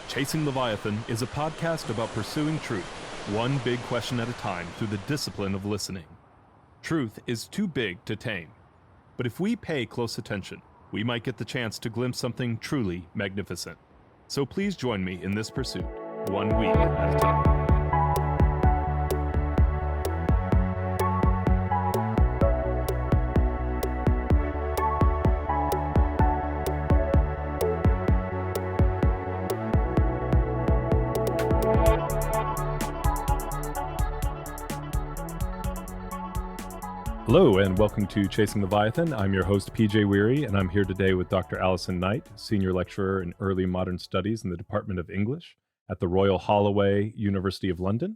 Chasing Leviathan is a podcast about pursuing truth, one big question at a time through the discipline of listening. Truth is too big to tame, but if we pay close attention, we might get the chance to glimpse something truly magnificent. So please join me in this pursuit, 1 week at a time. Hello and welcome to Chasing Leviathan. I'm your host, PJ Wehry, and I'm here today with Dr. Alison Knight, Senior Lecturer in Early Modern Studies in the Department of English at the Royal Holloway, University of London.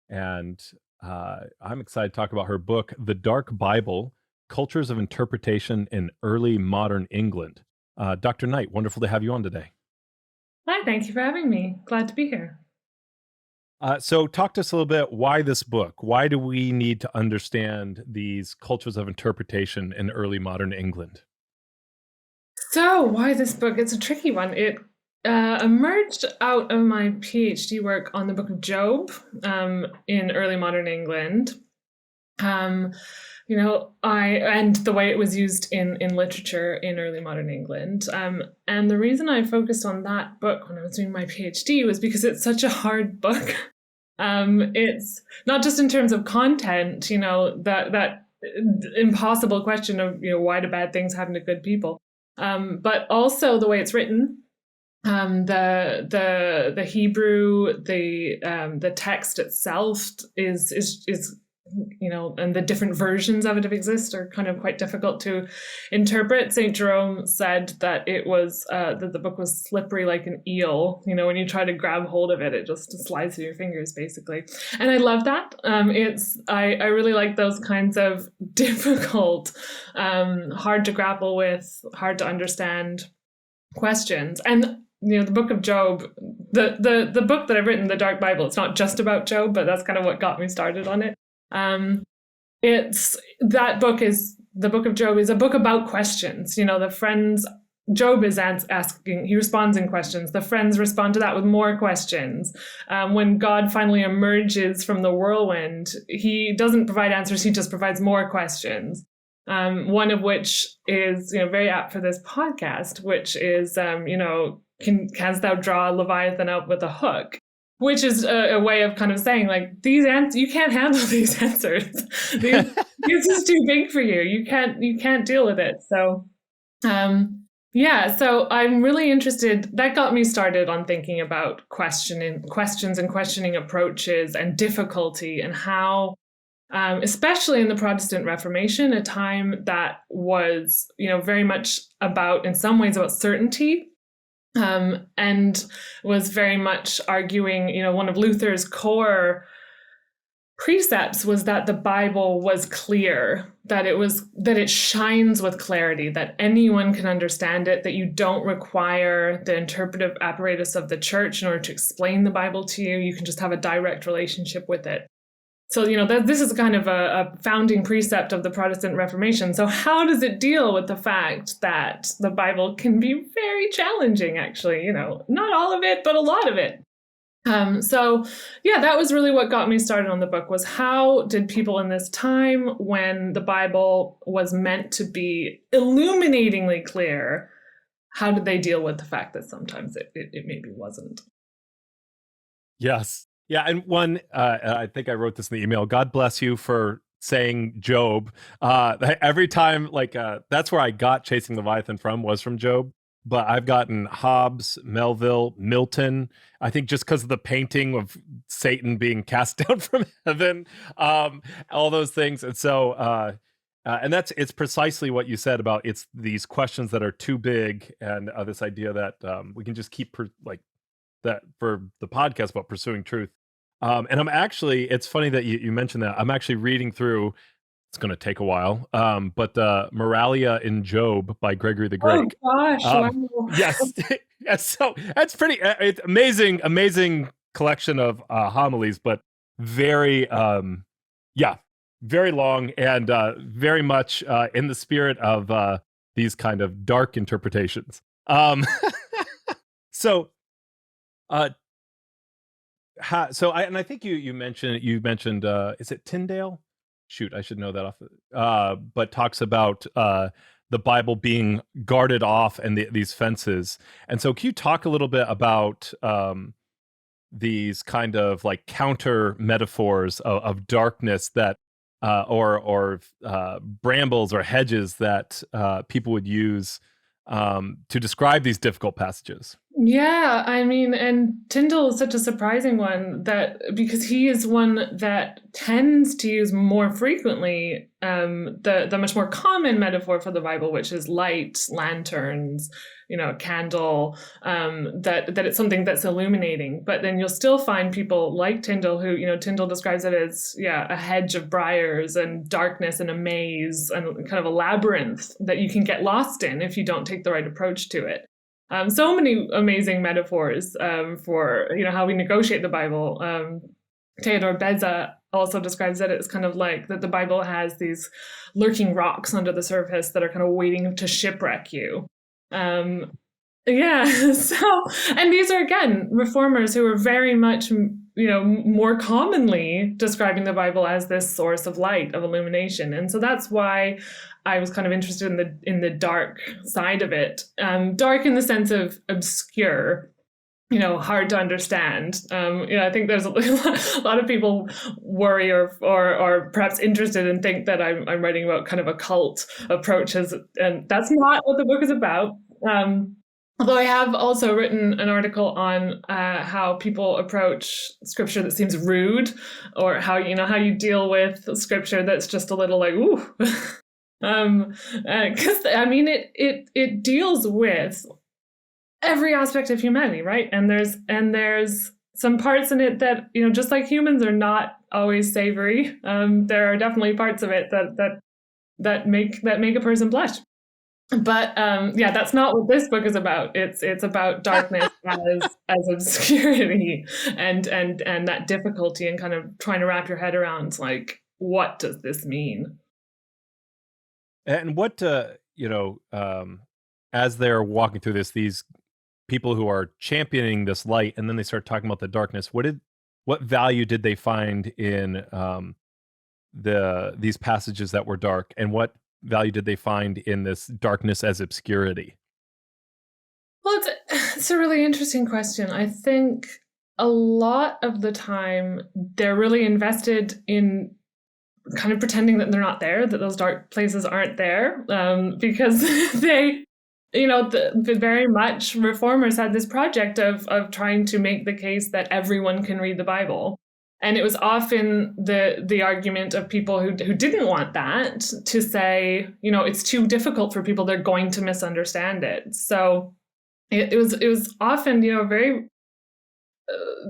And I'm excited to talk about her book, The Dark Bible, Cultures of Interpretation in Early Modern England. Dr. Knight, wonderful to have you on today. Hi, thank you for having me. Glad to be here. So talk to us a little bit, why this book? Why do we need to understand these cultures of interpretation in early modern England? So why this book? It's a tricky one. It emerged out of my PhD work on the book of Job in early modern England. And the way it was used in literature in early modern England. And the reason I focused on that book when I was doing my PhD was because it's such a hard book. It's not just in terms of content, that impossible question of, why do bad things happen to good people? But also the way it's written, the Hebrew, the text itself is and the different versions of it that exist are kind of quite difficult to interpret. St. Jerome said that it was that the book was slippery like an eel. When you try to grab hold of it, it just slides through your fingers, basically. And I love that. I really like those kinds of difficult, hard to grapple with, hard to understand questions. And the book of Job, the book that I've written, The Dark Bible, it's not just about Job, but that's kind of what got me started on it. The book of Job is a book about questions. The friends, Job is asking, he responds in questions. The friends respond to that with more questions. When God finally emerges from the whirlwind, he doesn't provide answers, he just provides more questions. One of which is, very apt for this podcast, which is, canst thou draw Leviathan out with a hook? Which is a way of kind of saying, like, you can't handle these answers. This is too big for you. You can't deal with it. So, so I'm really interested. That got me started on thinking about questions and questioning approaches and difficulty, and how, especially in the Protestant Reformation, a time that was, very much about, in some ways, about certainty. And was very much arguing, one of Luther's core precepts was that the Bible was clear, that it shines with clarity, that anyone can understand it, that you don't require the interpretive apparatus of the church in order to explain the Bible to you. You can just have a direct relationship with it. So, this is kind of a founding precept of the Protestant Reformation. So how does it deal with the fact that the Bible can be very challenging, actually? Not all of it, but a lot of it. That was really what got me started on the book, was how did people in this time, when the Bible was meant to be illuminatingly clear, how did they deal with the fact that sometimes it maybe wasn't? Yes. Yeah, and one, I think I wrote this in the email, God bless you for saying Job. Every time, that's where I got Chasing Leviathan was from Job. But I've gotten Hobbes, Melville, Milton, I think just because of the painting of Satan being cast down from heaven, all those things. And so, it's precisely what you said about it's these questions that are too big, and this idea that we can just keep that for the podcast about pursuing truth. And I'm actually, it's funny that you mentioned that. I'm actually reading through, it's going to take a while, but Moralia in Job by Gregory the Great. Oh gosh, wow. Yes. Yes. So that's it's amazing collection of homilies, but very, very long and very much in the spirit of these kind of dark interpretations. So Uh, I think you mentioned is it Tyndale? Shoot, I should know that off. But talks about the Bible being guarded off and these fences. And so, can you talk a little bit about these kind of like counter metaphors of darkness that or brambles or hedges that people would use to describe these difficult passages? Yeah, I mean, and Tyndall is such a surprising one that because he is one that tends to use more frequently the much more common metaphor for the Bible, which is light, lanterns, a candle, that it's something that's illuminating. But then you'll still find people like Tyndall who, Tyndall describes it as, a hedge of briars and darkness and a maze and kind of a labyrinth that you can get lost in if you don't take the right approach to it. So many amazing metaphors for how we negotiate the Bible. Theodor Beza also describes it as kind of like that the Bible has these lurking rocks under the surface that are kind of waiting to shipwreck you. Yeah, so, and these are again reformers who are very much more commonly describing the Bible as this source of light, of illumination. And so that's why I was kind of interested in the dark side of it. Dark in the sense of obscure, hard to understand. I think there's a lot of people worry or perhaps interested and think that I'm writing about kind of occult approaches, and that's not what the book is about. Although I have also written an article on how people approach scripture that seems rude, or how you deal with scripture that's just a little like ooh, because I mean it deals with every aspect of humanity, right? And there's some parts in it that just like humans are not always savory. There are definitely parts of it that make a person blush. But that's not what this book is about. It's about darkness as obscurity and that difficulty and kind of trying to wrap your head around like, what does this mean? And what as they're walking through this, these people who are championing this light, and then they start talking about the darkness. What value did they find in these passages that were dark, and what value did they find in this darkness as obscurity? Well, it's a really interesting question. I think a lot of the time they're really invested in kind of pretending that they're not there, that those dark places aren't there, because they, very much reformers had this project of trying to make the case that everyone can read the Bible. And it was often the argument of people who didn't want that to say, it's too difficult for people, they're going to misunderstand it. So it was often, a very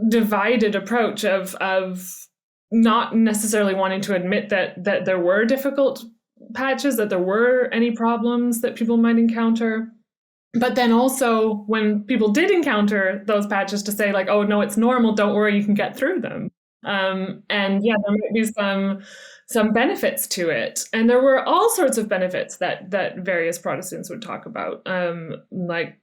divided approach of not necessarily wanting to admit that there were difficult patches, that there were any problems that people might encounter. But then also when people did encounter those patches, to say like, oh no, it's normal, don't worry, you can get through them. And there might be some benefits to it. And there were all sorts of benefits that various Protestants would talk about, like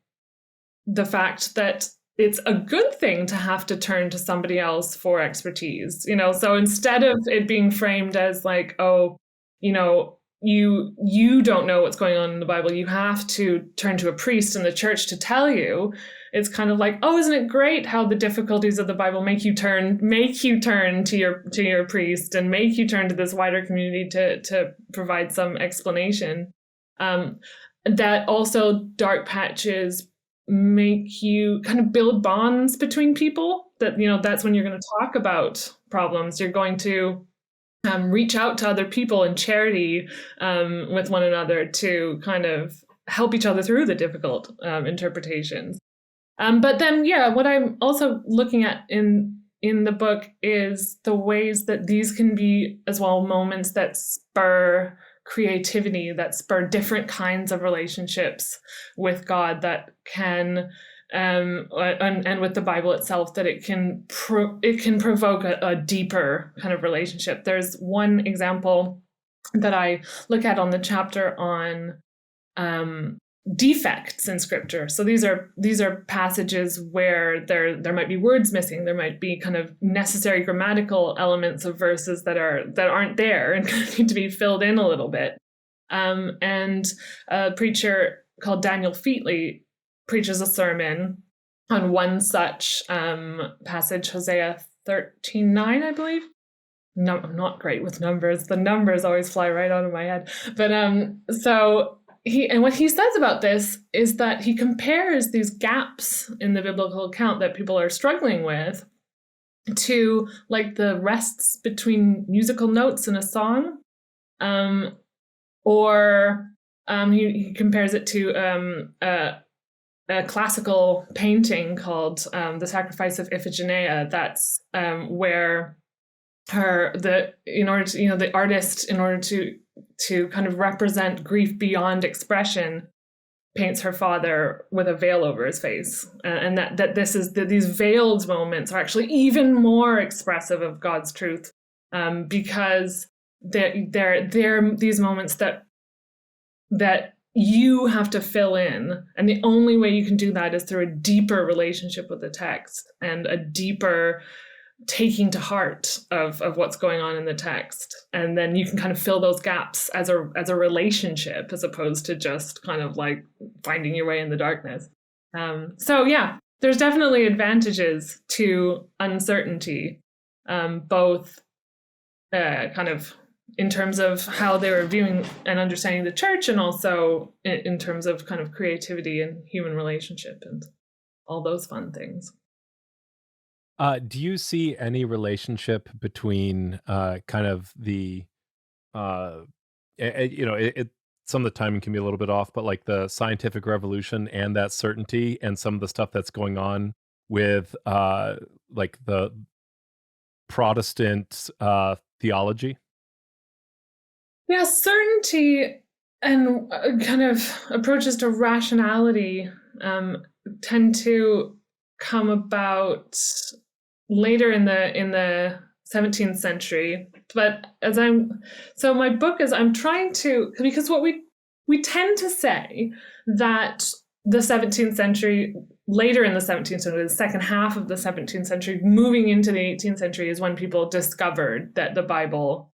the fact that it's a good thing to have to turn to somebody else for expertise. So instead of it being framed as like, oh, you don't know what's going on in the Bible, you have to turn to a priest in the church to tell you. It's kind of like, oh, isn't it great how the difficulties of the Bible make you turn to your priest and make you turn to this wider community to provide some explanation. That also dark patches make you kind of build bonds between people. That that's when you're going to talk about problems. You're going to reach out to other people in charity with one another to kind of help each other through the difficult interpretations. But then, what I'm also looking at in the book is the ways that these can be as well moments that spur creativity, that spur different kinds of relationships with God, that can and with the Bible itself, that it can provoke a deeper kind of relationship. There's one example that I look at on the chapter on defects in scripture. So these are passages where there might be words missing, there might be kind of necessary grammatical elements of verses that aren't there and need to be filled in a little bit. And a preacher called Daniel Featley preaches a sermon on one such passage, Hosea 13:9, I believe. No, I'm not great with numbers. The numbers always fly right out of my head. But what he says about this is that he compares these gaps in the biblical account that people are struggling with to like the rests between musical notes in a song, or he compares it to a classical painting called The Sacrifice of Iphigenia. That's where the artist, in order to kind of represent grief beyond expression, paints her father with a veil over his face, and that these veiled moments are actually even more expressive of God's truth, because they're these moments that you have to fill in, and the only way you can do that is through a deeper relationship with the text and a deeper taking to heart of what's going on in the text, and then you can kind of fill those gaps as a relationship, as opposed to just kind of like finding your way in the darkness. So yeah, there's definitely advantages to uncertainty, both kind of in terms of how they were viewing and understanding the church, and also in terms of kind of creativity and human relationship and all those fun things. Do you see any relationship between kind of the some of the timing can be a little bit off, but like the scientific revolution and that certainty, and some of the stuff that's going on with like the Protestant theology? Yeah, certainty and kind of approaches to rationality tend to come about later in the 17th century. But my book is, I'm trying to, because what we tend to say that the 17th century, later in the 17th century, the second half of the 17th century, moving into the 18th century, is when people discovered that the Bible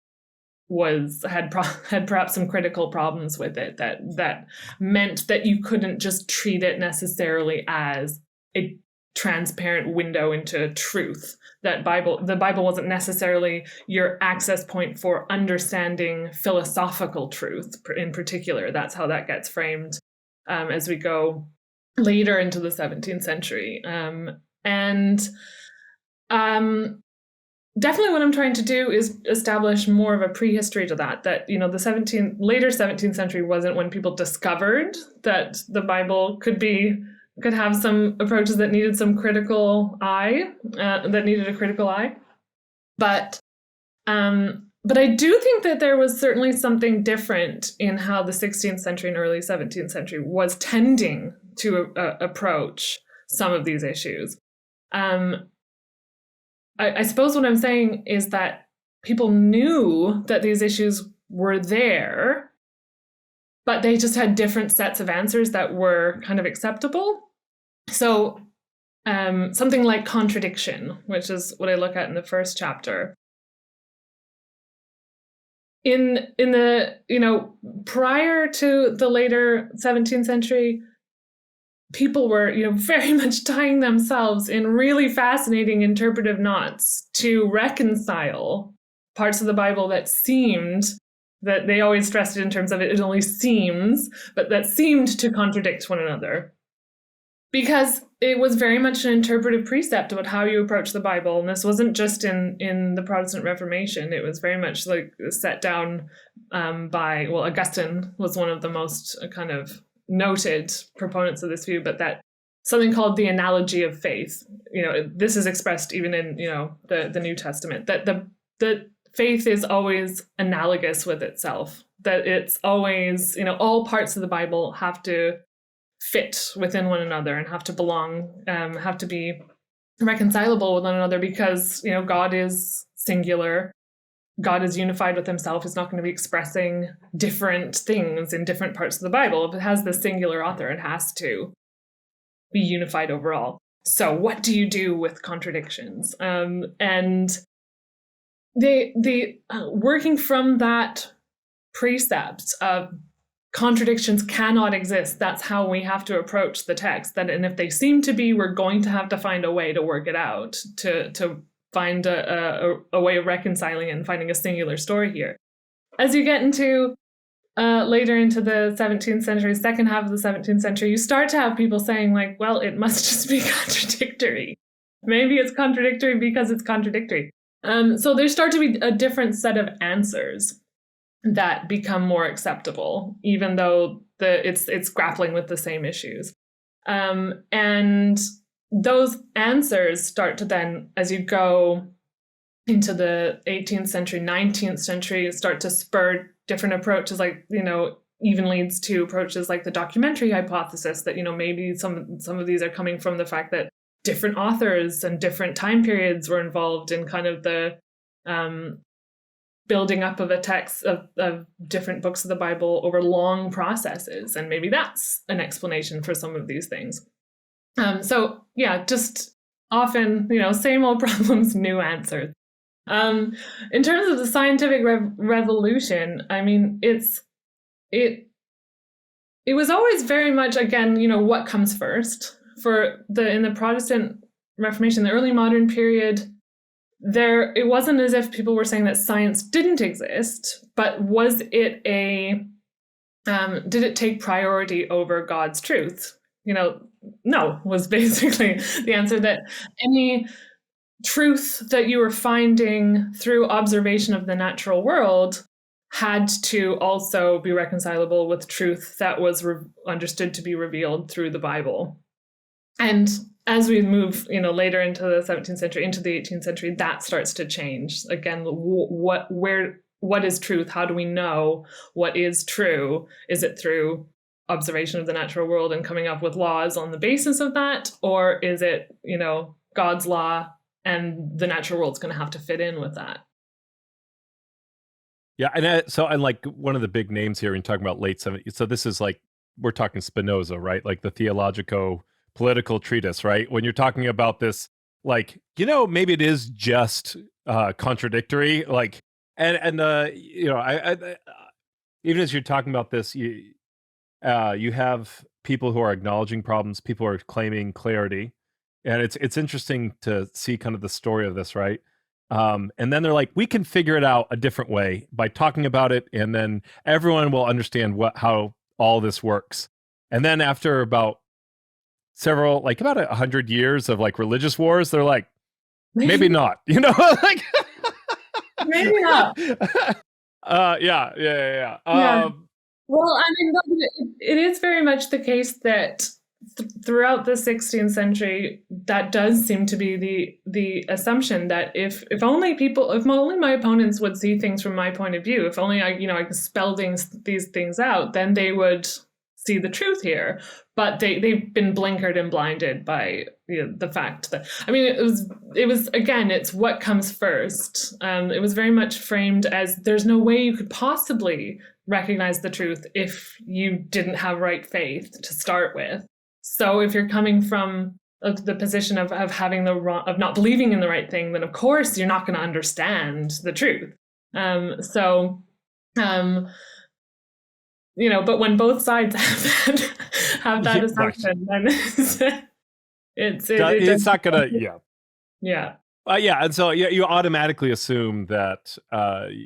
had perhaps some critical problems with it, that meant that you couldn't just treat it necessarily as a transparent window into truth. That the Bible wasn't necessarily your access point for understanding philosophical truth in particular. That's how that gets framed as we go later into the 17th century. Definitely what I'm trying to do is establish more of a prehistory to that the later 17th century wasn't when people discovered that the Bible could have some approaches that needed some critical eye, But I do think that there was certainly something different in how the 16th century and early 17th century was tending to approach some of these issues. I suppose what I'm saying is that people knew that these issues were there, but they just had different sets of answers that were kind of acceptable. So something like contradiction, which is what I look at in the first chapter. In the, prior to the later 17th century, people were, very much tying themselves in really fascinating interpretive knots to reconcile parts of the Bible that they always stressed it in terms of it only seems, but that seemed to contradict one another. Because it was very much an interpretive precept about how you approach the Bible. And this wasn't just in the Protestant Reformation. It was very much like set down by Augustine was one of the most kind of noted proponents of this view, but that something called the analogy of faith. This is expressed even in, the New Testament, that the faith is always analogous with itself, that it's always, all parts of the Bible have to fit within one another and have to belong, have to be reconcilable with one another, because, God is singular God is unified with himself, is not going to be expressing different things in different parts of the Bible. If it has the singular author, it has to be unified overall. So what do you do with contradictions? And they working from that precept of contradictions cannot exist. That's how we have to approach the text. And if they seem to be, we're going to have to find a way to work it out, to find a way of reconciling it and finding a singular story here. As you get into later into the 17th century, second half of the 17th century, you start to have people saying like, well, it must just be contradictory. Maybe it's contradictory because it's contradictory. So there start to be a different set of answers that become more acceptable, even though it's grappling with the same issues. And those answers start to then, as you go into the 18th century, 19th century, start to spur different approaches, like, even leads to approaches like the documentary hypothesis, that, maybe some of these are coming from the fact that different authors and different time periods were involved in kind of the building up of a text of different books of the Bible over long processes. And maybe that's an explanation for some of these things. So yeah, just often, same old problems, new answers. In terms of the scientific revolution, I mean, it was always very much, again, what comes first. In the Protestant Reformation, the early modern period, it wasn't as if people were saying that science didn't exist, but did it take priority over God's truth? No, was basically the answer, that any truth that you were finding through observation of the natural world had to also be reconcilable with truth that was understood to be revealed through the Bible. And as we move, later into the 17th century, into the 18th century, that starts to change. Again, what is truth? How do we know what is true? Is it through observation of the natural world and coming up with laws on the basis of that? Or is it, God's law and the natural world's going to have to fit in with that? Yeah, and like one of the big names here, when you're talking about late 70s, so this is like, we're talking Spinoza, right? Like the theologico-political treatise, right? When you're talking about this, like, maybe it is just contradictory, like, and I even as you're talking about this, you have people who are acknowledging problems, people are claiming clarity, and it's interesting to see kind of the story of this, right? And then they're like, we can figure it out a different way by talking about it, and then everyone will understand how all this works. And then after about 100 years of like religious wars, they're like, maybe not, like maybe not. Yeah. Well, I mean, it is very much the case that throughout the 16th century, that does seem to be the assumption that if only my opponents would see things from my point of view, if only I could spell these things out, then they would see the truth here. But they've been blinkered and blinded by the fact that, I mean, it was again, it's what comes first. It was very much framed as there's no way you could possibly recognize the truth if you didn't have right faith to start with. So if you're coming from the position of having of not believing in the right thing, then of course you're not going to understand the truth. But when both sides have that assumption, then it's not gonna, yeah. And so you automatically assume that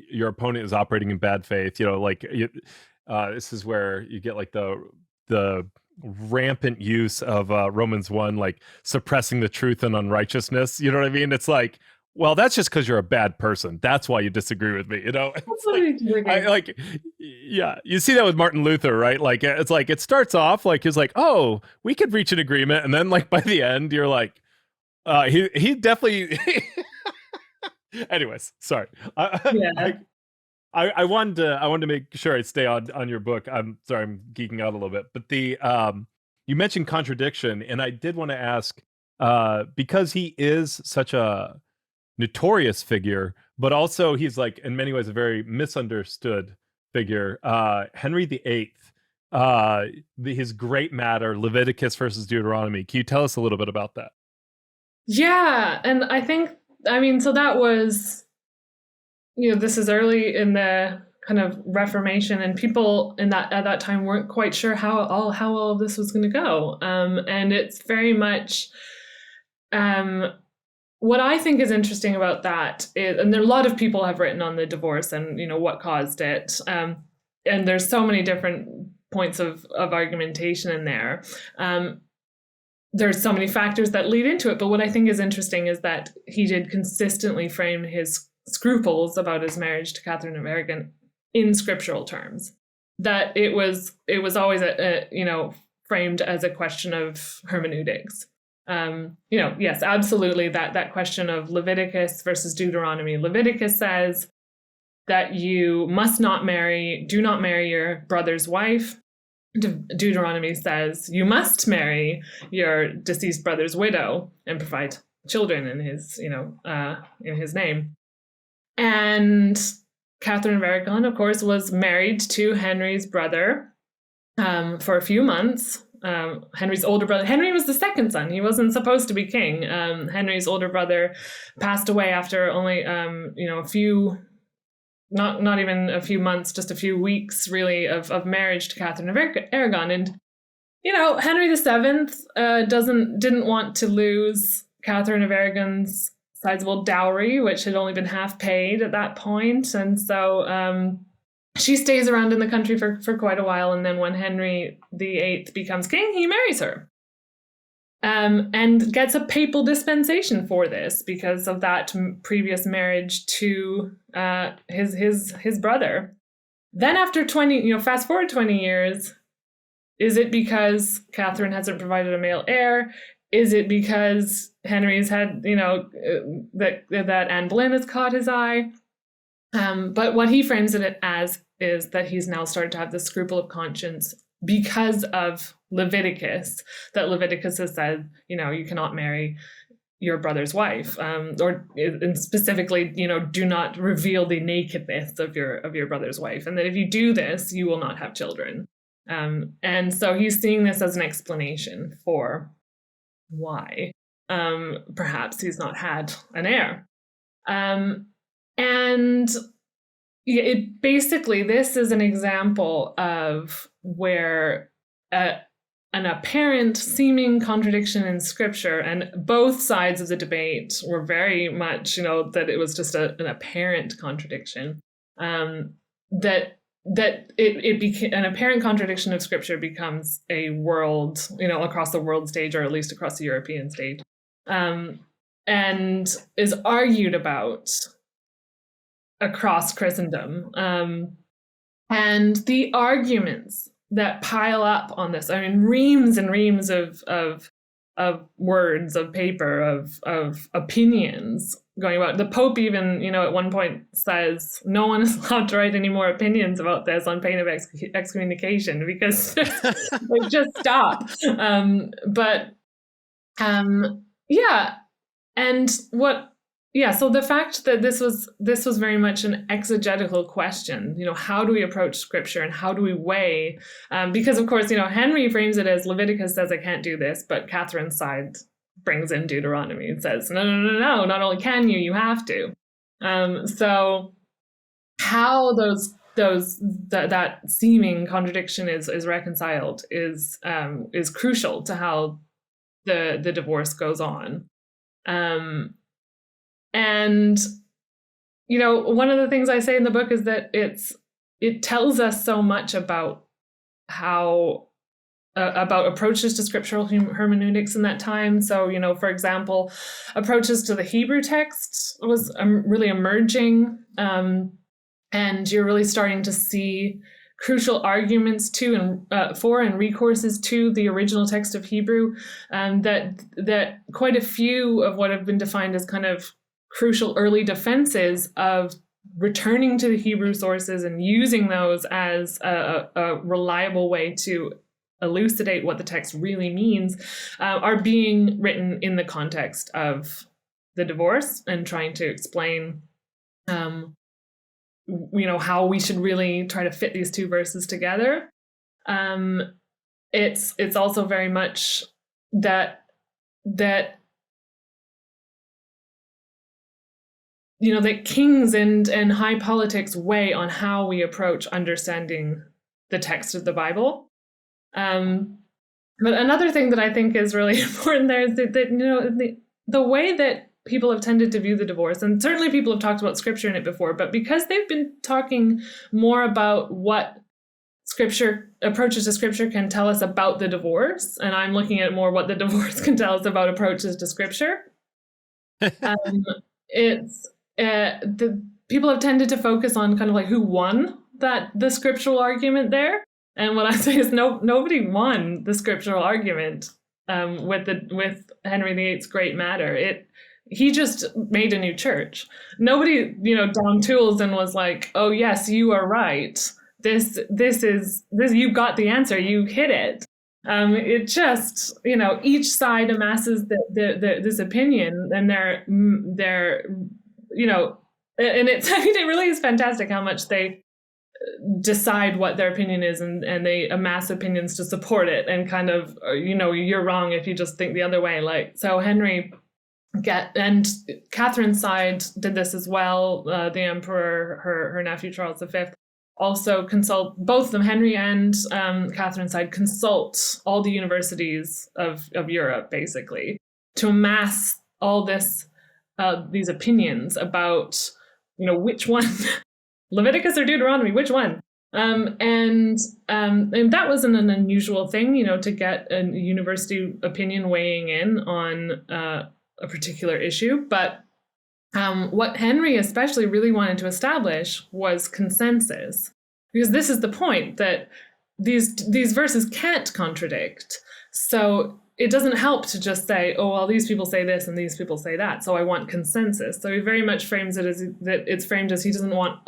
your opponent is operating in bad faith. This is where you get like the rampant use of Romans 1, like suppressing the truth and unrighteousness. You know what I mean? It's like, well, that's just because you're a bad person. That's why you disagree with me. You see that with Martin Luther, right? Like, it's like it starts off like he's like, oh, we could reach an agreement, and then like by the end, you're like, he definitely. Anyways, sorry. I wanted to make sure I stay on your book. I'm sorry, I'm geeking out a little bit, but you mentioned contradiction, and I did want to ask, because he is such a notorious figure, but also he's like in many ways a very misunderstood figure. Henry VIII, his great matter, Leviticus versus Deuteronomy. Can you tell us a little bit about that? Yeah, and so that was, this is early in the kind of Reformation, and people at that time weren't quite sure how all of this was going to go. And it's very much, what I think is interesting about that is, and there are a lot of people have written on the divorce and what caused it, and there's so many different points of argumentation in there. There's so many factors that lead into it, but what I think is interesting is that he did consistently frame his scruples about his marriage to Catherine of Aragon in scriptural terms. That it was always framed as a question of hermeneutics. Yes, absolutely, that question of Leviticus versus Deuteronomy. Leviticus says that you do not marry your brother's wife. Deuteronomy says you must marry your deceased brother's widow and provide children in his name. And Catherine of Aragon, of course, was married to Henry's brother for a few months. Henry's older brother. Henry was the second son. He wasn't supposed to be king. Henry's older brother passed away after only a few. Not even a few months, just a few weeks, really, of marriage to Catherine of Aragon. And, Henry VII didn't want to lose Catherine of Aragon's sizable dowry, which had only been half paid at that point. And so she stays around in the country for quite a while. And then when Henry VIII becomes king, he marries her. And gets a papal dispensation for this because of that previous marriage to his brother. Then after 20, fast forward 20 years, is it because Catherine hasn't provided a male heir? Is it because Henry's had, that Anne Boleyn has caught his eye? But what he frames it as is that he's now started to have the scruple of conscience because of Leviticus, that Leviticus has said, you cannot marry your brother's wife, and specifically, do not reveal the nakedness of your brother's wife, and that if you do this, you will not have children. And so he's seeing this as an explanation for why perhaps he's not had an heir. And it basically, this is an example of where an apparent seeming contradiction in scripture, and both sides of the debate were very much, that it was just an apparent contradiction, that it became an apparent contradiction of scripture becomes a world, across the world stage, or at least across the European stage, and is argued about across Christendom. And the arguments that pile up on this, reams and reams of words, of paper, of opinions going about. The Pope even, at one point says no one is allowed to write any more opinions about this on pain of excommunication because they just stop. So the fact that this was very much an exegetical question, how do we approach scripture and how do we weigh? Because of course, Henry frames it as Leviticus says I can't do this, but Catherine's side brings in Deuteronomy and says, no, not only can you have to. So how that seeming contradiction is reconciled is crucial to how the divorce goes on. And, one of the things I say in the book is that it tells us so much about about approaches to scriptural hermeneutics in that time. So, for example, approaches to the Hebrew text was really emerging. And you're really starting to see crucial arguments to and for and recourses to the original text of Hebrew, that quite a few of what have been defined as kind of crucial early defenses of returning to the Hebrew sources and using those as a reliable way to elucidate what the text really means, are being written in the context of the divorce and trying to explain how we should really try to fit these two verses together. It's also very much that that kings and high politics weigh on how we approach understanding the text of the Bible. But another thing that I think is really important there is that the way that people have tended to view the divorce, and certainly people have talked about scripture in it before, but because they've been talking more about what approaches to scripture can tell us about the divorce, and I'm looking at more what the divorce can tell us about approaches to scripture. The people have tended to focus on kind of like who won the scriptural argument there. And what I say is nobody won the scriptural argument with Henry VIII's Great Matter. He just made a new church. Nobody, down tools and was like, oh yes, you are right. This you got the answer. You hit it. It just, each side amasses this opinion, and they're and it's, it really is fantastic how much they decide what their opinion is, and they amass opinions to support it, and kind of, you're wrong if you just think the other way. So Henry and Catherine's side did this as well. The emperor, her nephew Charles V, also consult, both of them, Henry and Catherine's side, consult all the universities of Europe, basically, to amass all these opinions about, which one, Leviticus or Deuteronomy, which one? And that wasn't an unusual thing, to get a university opinion weighing in on a particular issue. But what Henry especially really wanted to establish was consensus, because this is the point, that these verses can't contradict. So it doesn't help to just say, oh, well, these people say this and these people say that, so I want consensus. So he very much frames it as that it's framed as he doesn't want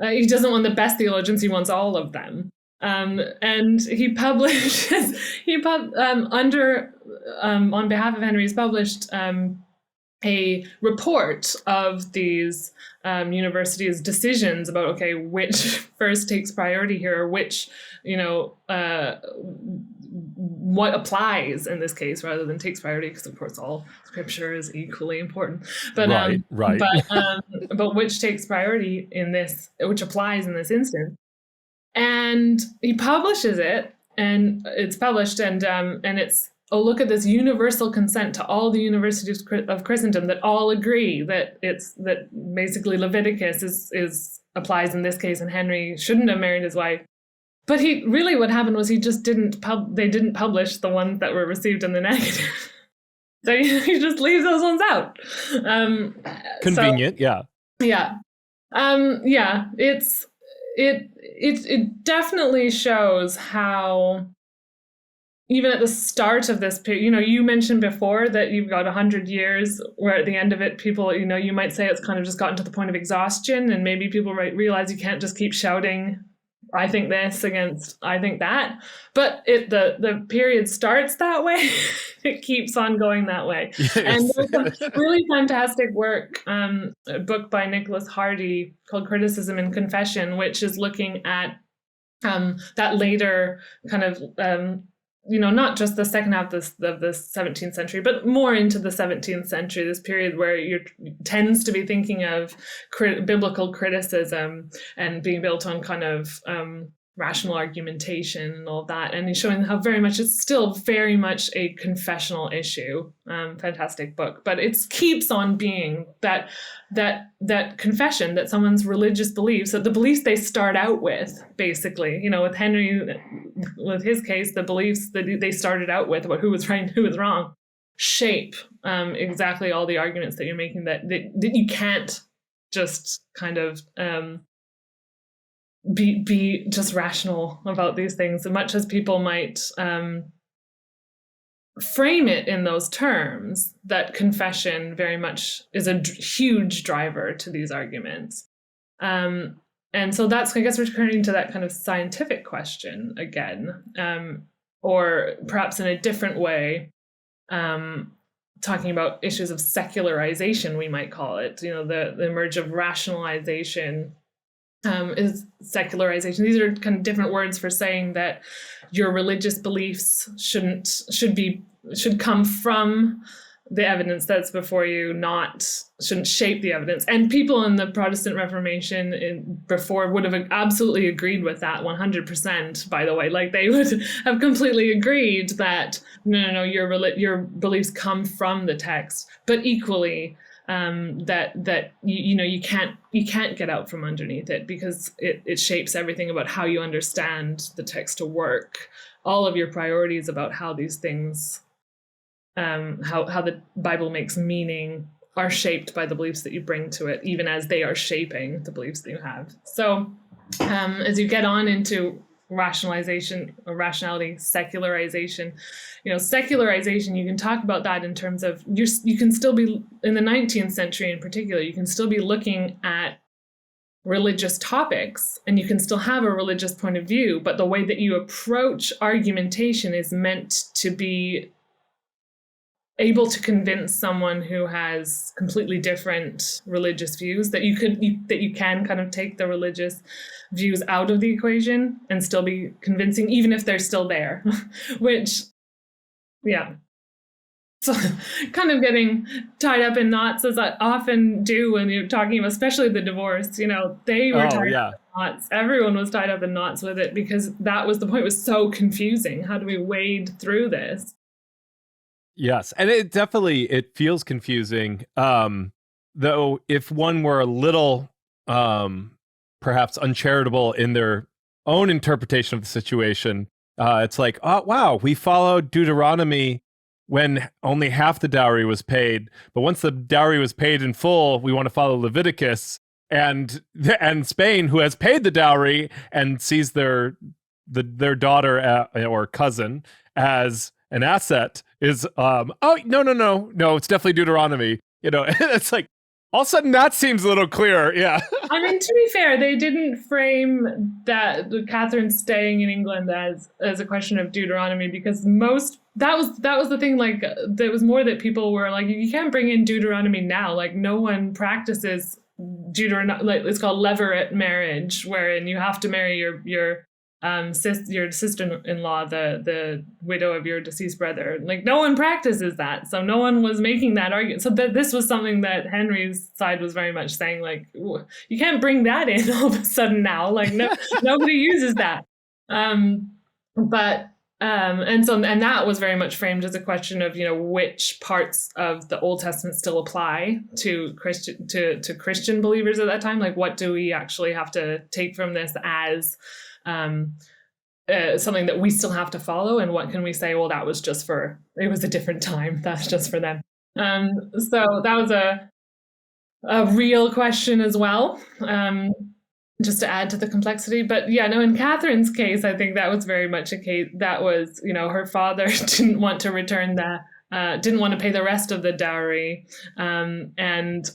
he doesn't want the best theologians, he wants all of them. And he publishes, on behalf of Henry, he's published a report of these universities' decisions about, okay, which verse takes priority here, or which, what applies in this case rather than takes priority, because of course all scripture is equally important. But right. But which takes priority in this, which applies in this instance. And he publishes it, and it's published, and it's, oh, look at this universal consent to all the universities of Christendom that all agree that basically Leviticus applies in this case, and Henry shouldn't have married his wife. But what happened was he just didn't publish the ones that were received in the negative. So he just leaves those ones out. Convenient, yeah. Yeah. It definitely shows how, even at the start of this period, you mentioned before that you've got 100 years where at the end of it, people, you might say it's kind of just gotten to the point of exhaustion, and maybe people realize you can't just keep shouting, I think this against I think that. But the period starts that way. It keeps on going that way. Yes. And there's some really fantastic work, a book by Nicholas Hardy called Criticism and Confession, which is looking at that later kind of not just the second half of the 17th century, but more into the 17th century, this period where tends to be thinking of biblical criticism and being built on kind of rational argumentation and all that. And he's showing how very much it's still very much a confessional issue. Fantastic book. But it keeps on being that confession, that someone's religious beliefs, that the beliefs they start out with, basically, with Henry, with his case, the beliefs that they started out with about who was right and who was wrong, shape exactly all the arguments that you're making, that you can't just kind of be just rational about these things, as much as people might frame it in those terms. That confession very much is a huge driver to these arguments. And so that's, I guess, returning to that kind of scientific question again, or perhaps in a different way, talking about issues of secularization, we might call it, the emerge of rationalization, is secularization. These are kind of different words for saying that your religious beliefs should come from the evidence that's before you, shouldn't shape the evidence. And people in the Protestant Reformation before would have absolutely agreed with that 100%, by the way. Like, they would have completely agreed that no, your beliefs come from the text, but equally that you can't get out from underneath it, because it shapes everything about how you understand the text to work. All of your priorities about how these things, how the Bible makes meaning, are shaped by the beliefs that you bring to it, even as they are shaping the beliefs that you have. So as you get on into rationalization or rationality, secularization, secularization, you can talk about that in terms of you can still be, in the 19th century in particular, you can still be looking at religious topics and you can still have a religious point of view, but the way that you approach argumentation is meant to be able to convince someone who has completely different religious views that you can kind of take the religious views out of the equation and still be convincing, even if they're still there. Which, yeah, so kind of getting tied up in knots, as I often do when you're talking about, especially the divorce. They were tied up in knots. Everyone was tied up in knots with it, because that was the point. It was so confusing. How do we wade through this? Yes, and it feels confusing. Though if one were a little perhaps uncharitable in their own interpretation of the situation, it's like, oh wow, we followed Deuteronomy when only half the dowry was paid, but once the dowry was paid in full, we want to follow Leviticus. And Spain, who has paid the dowry and sees their daughter or cousin as an asset, is oh no, it's definitely Deuteronomy. It's like, all of a sudden that seems a little clearer. Yeah. I mean, to be fair, they didn't frame that Catherine staying in England as a question of Deuteronomy, because that was the thing. Like, there was more that people were like, you can't bring in Deuteronomy now. Like, no one practices Deuteronomy. Like, it's called levirate marriage, wherein you have to marry your sister-in-law, the widow of your deceased brother. Like, no one practices that, so no one was making that argument. So this was something that Henry's side was very much saying, like, you can't bring that in all of a sudden now. Like, nobody uses that. And that was very much framed as a question of, which parts of the Old Testament still apply to Christian believers at that time. Like, what do we actually have to take from this as something that we still have to follow, and what can we say, well, it was a different time, that's just for them. So that was a real question as well, just to add to the complexity. But yeah, no, in Catherine's case, I think that was very much a case that was, her father didn't want to return didn't want to pay the rest of the dowry, and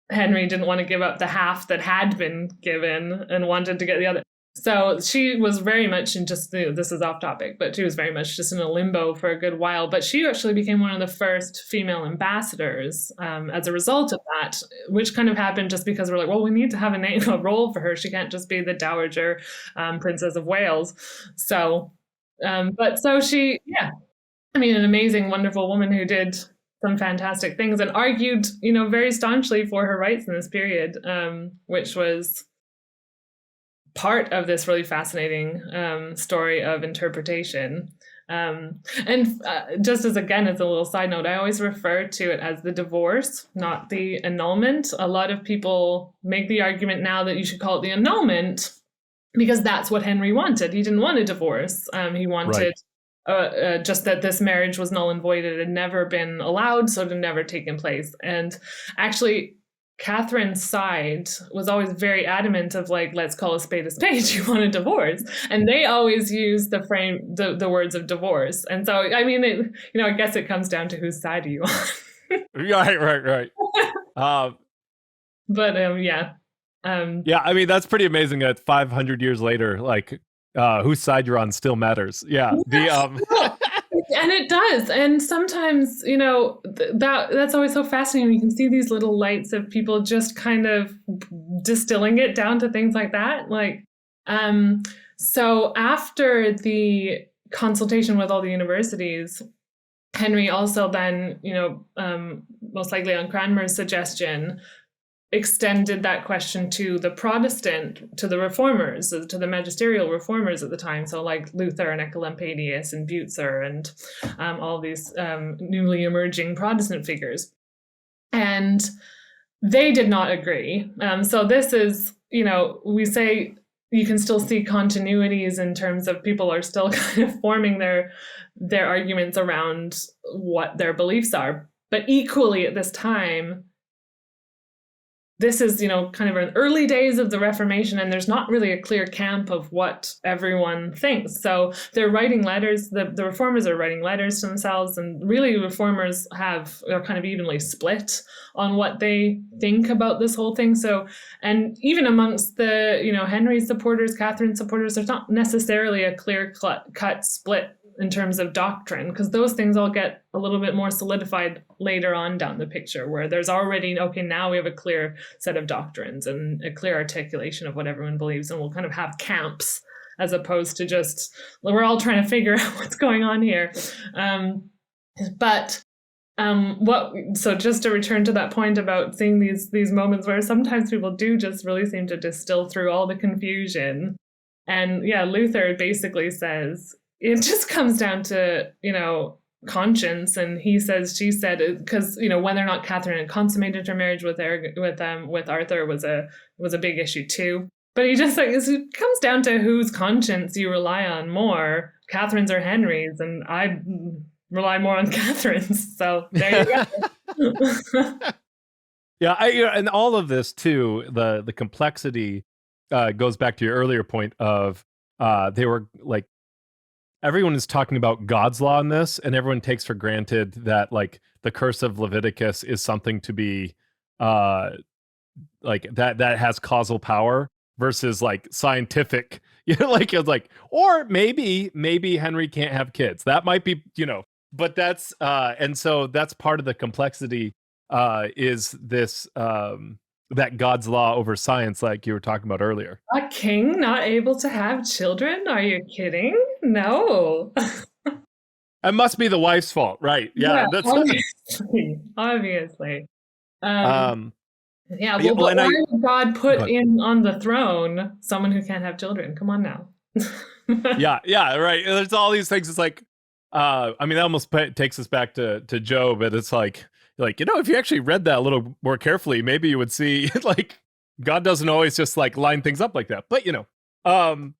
Henry didn't want to give up the half that had been given and wanted to get the other. So she was very much in this is off topic, but she was very much just in a limbo for a good while. But she actually became one of the first female ambassadors as a result of that, which kind of happened just because we're like, well, we need to have a role for her. She can't just be the Dowager Princess of Wales. So, she, yeah, I mean, an amazing, wonderful woman who did some fantastic things and argued, very staunchly for her rights in this period, which was part of this really fascinating story of interpretation. Just as a little side note, I always refer to it as the divorce, not the annulment. A lot of people make the argument now that you should call it the annulment, because that's what Henry wanted. He didn't want a divorce. He wanted just that this marriage was null and void. It had never been allowed, so it had never taken place. And actually, Catherine's side was always very adamant of, like, let's call a spade. You want a divorce, and they always use the words of divorce. And so, I mean, I guess it comes down to whose side are you on. Right. But yeah. Yeah, I mean, that's pretty amazing that 500 years later, like, whose side you're on still matters. Yeah. And it does. And sometimes, that's always so fascinating. You can see these little lights of people just kind of distilling it down to things like that. So after the consultation with all the universities, Henry also then, most likely on Cranmer's suggestion, extended that question to the Protestant, to the reformers, to the magisterial reformers at the time. So like Luther and Ecolampadius and Butzer and all these newly emerging Protestant figures. And they did not agree. So this is, we say you can still see continuities in terms of people are still kind of forming their arguments around what their beliefs are. But equally at this time, this is, kind of in early days of the Reformation, and there's not really a clear camp of what everyone thinks. So they're writing letters, the reformers are writing letters to themselves, and really reformers are kind of evenly split on what they think about this whole thing. So, and even amongst the, Henry's supporters, Catherine's supporters, there's not necessarily a clear cut split in terms of doctrine, because those things all get a little bit more solidified later on down the picture, where there's already, okay, now we have a clear set of doctrines and a clear articulation of what everyone believes, and we'll kind of have camps as opposed to just, we're all trying to figure out what's going on here. So just to return to that point about seeing these moments where sometimes people do just really seem to distill through all the confusion. And yeah, Luther basically says, it just comes down to, conscience. And he says, she said, because, whether or not Catherine had consummated her marriage with Arthur was a big issue too. But he just it comes down to whose conscience you rely on more, Catherine's or Henry's. And I rely more on Catherine's. So there you go. Yeah, and all of this too, the complexity goes back to your earlier point of they were like, everyone is talking about God's law in this, and everyone takes for granted that like the curse of Leviticus is something to be like that has causal power versus like scientific, like it's like, or maybe Henry can't have kids. That might be, but that's and so that's part of the complexity is this that God's law over science, like you were talking about earlier. A king not able to have children? Are you kidding? No. It must be the wife's fault, right? Yeah, that's obviously. Yeah, well, but why did God put in on the throne someone who can't have children? Come on now. yeah, right. There's all these things. It's like, that almost takes us back to Job, but it's like, if you actually read that a little more carefully, maybe you would see like God doesn't always just like line things up like that. But go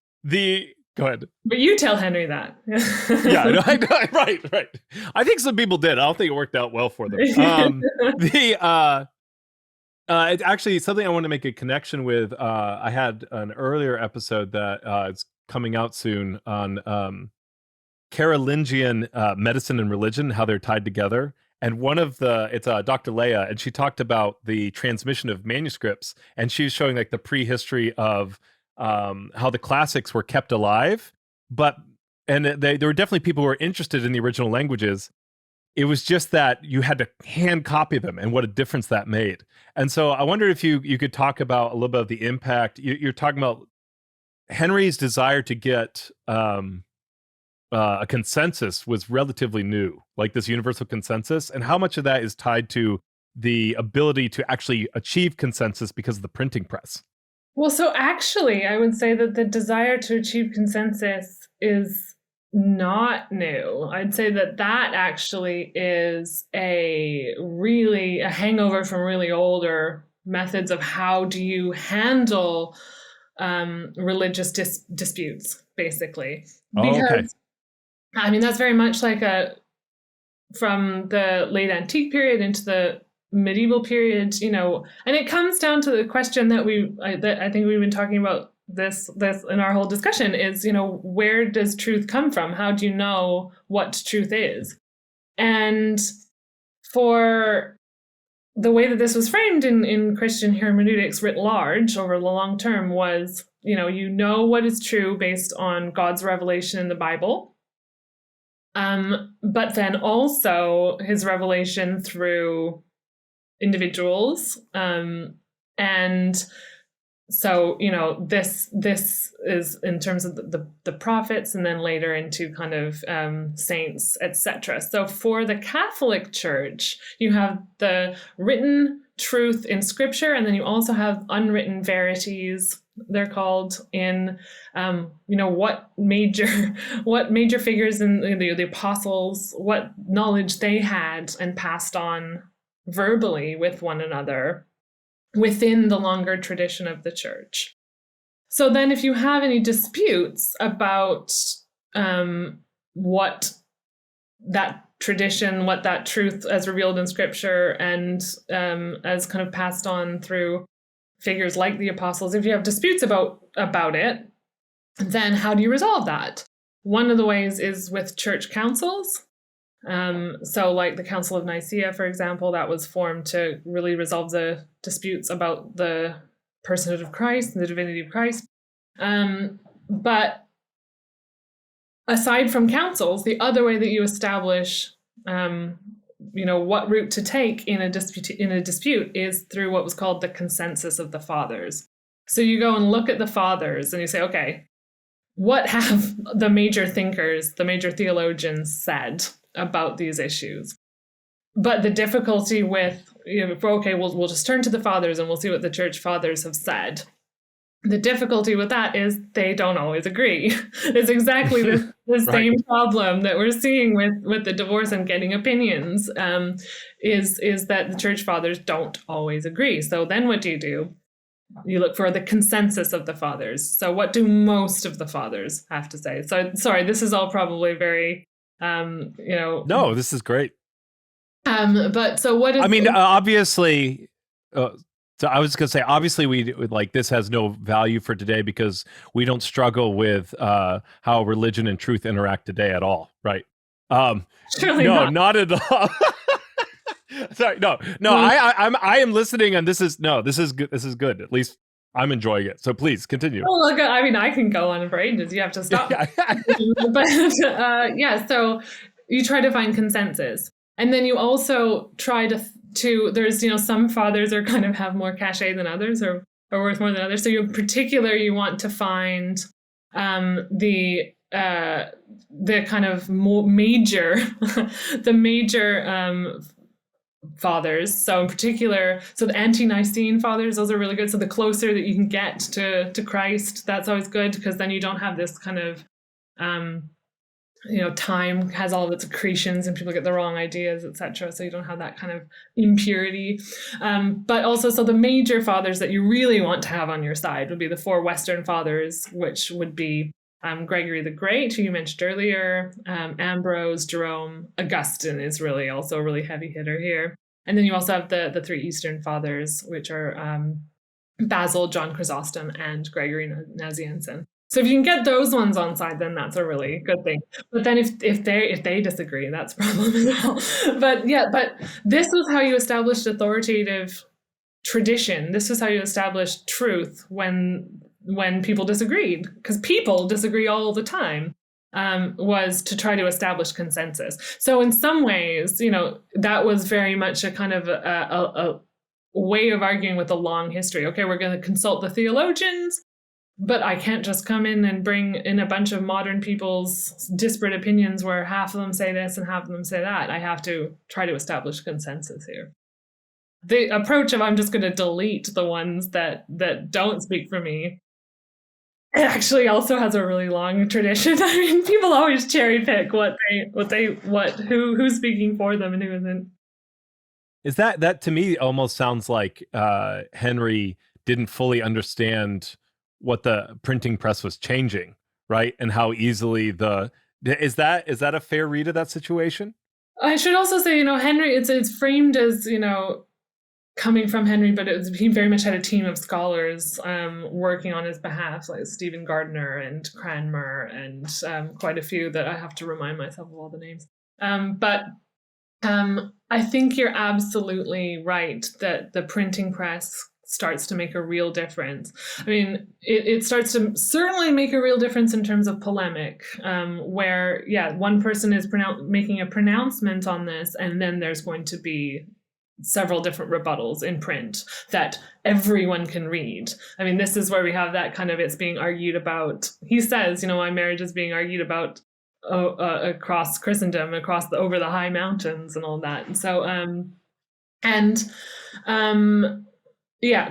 ahead. But you tell Henry that. Yeah, no, right. I think some people did. I don't think it worked out well for them. It's actually something I want to make a connection with. I had an earlier episode that is coming out soon on Carolingian medicine and religion, how they're tied together. And it's Dr. Leah, and she talked about the transmission of manuscripts, and she was showing like the prehistory of how the classics were kept alive, and there were definitely people who were interested in the original languages. It was just that you had to hand copy them, and what a difference that made. And so I wonder if you could talk about a little bit of the impact. You're talking about Henry's desire to get a consensus was relatively new, like this universal consensus, and how much of that is tied to the ability to actually achieve consensus because of the printing press? Well, so actually, I would say that the desire to achieve consensus is not new. I'd say that actually is a hangover from really older methods of how do you handle religious disputes, basically. Because that's very much like from the late antique period into the medieval period, and it comes down to the question that I think we've been talking about this in our whole discussion is, where does truth come from? How do you know what truth is? And for the way that this was framed in Christian hermeneutics writ large over the long term was, what is true based on God's revelation in the Bible. But then also his revelation through individuals. And so, this is in terms of the prophets, and then later into kind of saints, etc. So for the Catholic Church, you have the written truth in Scripture, and then you also have unwritten verities, they're called, in what major figures in the apostles, what knowledge they had and passed on verbally with one another within the longer tradition of the church. So then if you have any disputes about what that tradition, what that truth as revealed in Scripture and as kind of passed on through figures like the apostles, if you have disputes about it, then how do you resolve that? One of the ways is with church councils. So like the Council of Nicaea, for example, that was formed to really resolve the disputes about the personhood of Christ and the divinity of Christ. But aside from councils, the other way that you establish what route to take in a dispute is through what was called the consensus of the fathers. So you go and look at the fathers and you say, okay, what have the major thinkers, the major theologians said about these issues? But the difficulty with, we'll just turn to the fathers and we'll see what the church fathers have said. The difficulty with that is they don't always agree. It's exactly the Right. same problem that we're seeing with the divorce and getting opinions, is that the church fathers don't always agree. So then what do? You look for the consensus of the fathers. So what do most of the fathers have to say? So sorry, this is all probably very, No, this is great. But so what is? I mean, obviously, so I was going to say, obviously, we like this has no value for today because we don't struggle with how religion and truth interact today at all, right? Surely no, not at all. Sorry, no. I am listening, and this is good. This is good. At least I'm enjoying it. So please continue. Oh, look, I mean, I can go on for ages. You have to stop. But so you try to find consensus, and then you also try to. There's some fathers are kind of have more cachet than others, or worth more than others. So in particular, you want to find the kind of more major, the major fathers. So in particular, so the ante-Nicene fathers, those are really good. So the closer that you can get to Christ, that's always good, because then you don't have this kind of time has all of its accretions and people get the wrong ideas, etc. So you don't have that kind of impurity. But also, so the major fathers that you really want to have on your side would be the four Western fathers, which would be Gregory the Great, who you mentioned earlier, Ambrose, Jerome, Augustine is really also a really heavy hitter here. And then you also have the three Eastern fathers, which are Basil, John Chrysostom, and Gregory Nazianzen. So if you can get those ones on side, then that's a really good thing. But then if they disagree, that's a problem as well. But this was how you established authoritative tradition. This was how you established truth when people disagreed, because people disagree all the time, was to try to establish consensus. So in some ways, that was very much a kind of a way of arguing with a long history. Okay, we're going to consult the theologians, but I can't just come in and bring in a bunch of modern people's disparate opinions where half of them say this and half of them say that. I have to try to establish consensus here. The approach of I'm just going to delete the ones that don't speak for me, it actually also has a really long tradition. I mean, people always cherry pick who's speaking for them and who isn't. Is that to me almost sounds like Henry didn't fully understand what the printing press was changing, right? And how easily is that a fair read of that situation? I should also say, Henry, it's framed as, coming from Henry, but he very much had a team of scholars working on his behalf, like Stephen Gardiner and Cranmer and quite a few that I have to remind myself of all the names. But I think you're absolutely right that the printing press starts to make a real difference. I mean, it starts to certainly make a real difference in terms of polemic, where, one person is making a pronouncement on this, and then there's going to be several different rebuttals in print that everyone can read. I mean, this is where we have that kind of, it's being argued about. He says, my marriage is being argued about across Christendom, over the high mountains and all that. And so,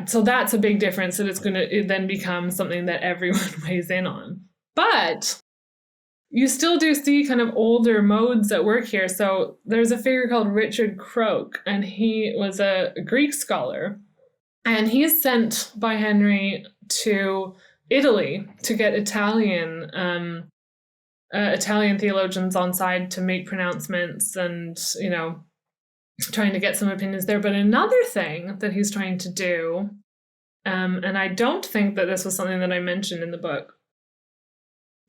so that's a big difference, that it then becomes something that everyone weighs in on. But you still do see kind of older modes at work here. So there's a figure called Richard Croke, and he was a Greek scholar, and he's sent by Henry to Italy to get Italian theologians on side to make pronouncements and, trying to get some opinions there. But another thing that he's trying to do, and I don't think that this was something that I mentioned in the book,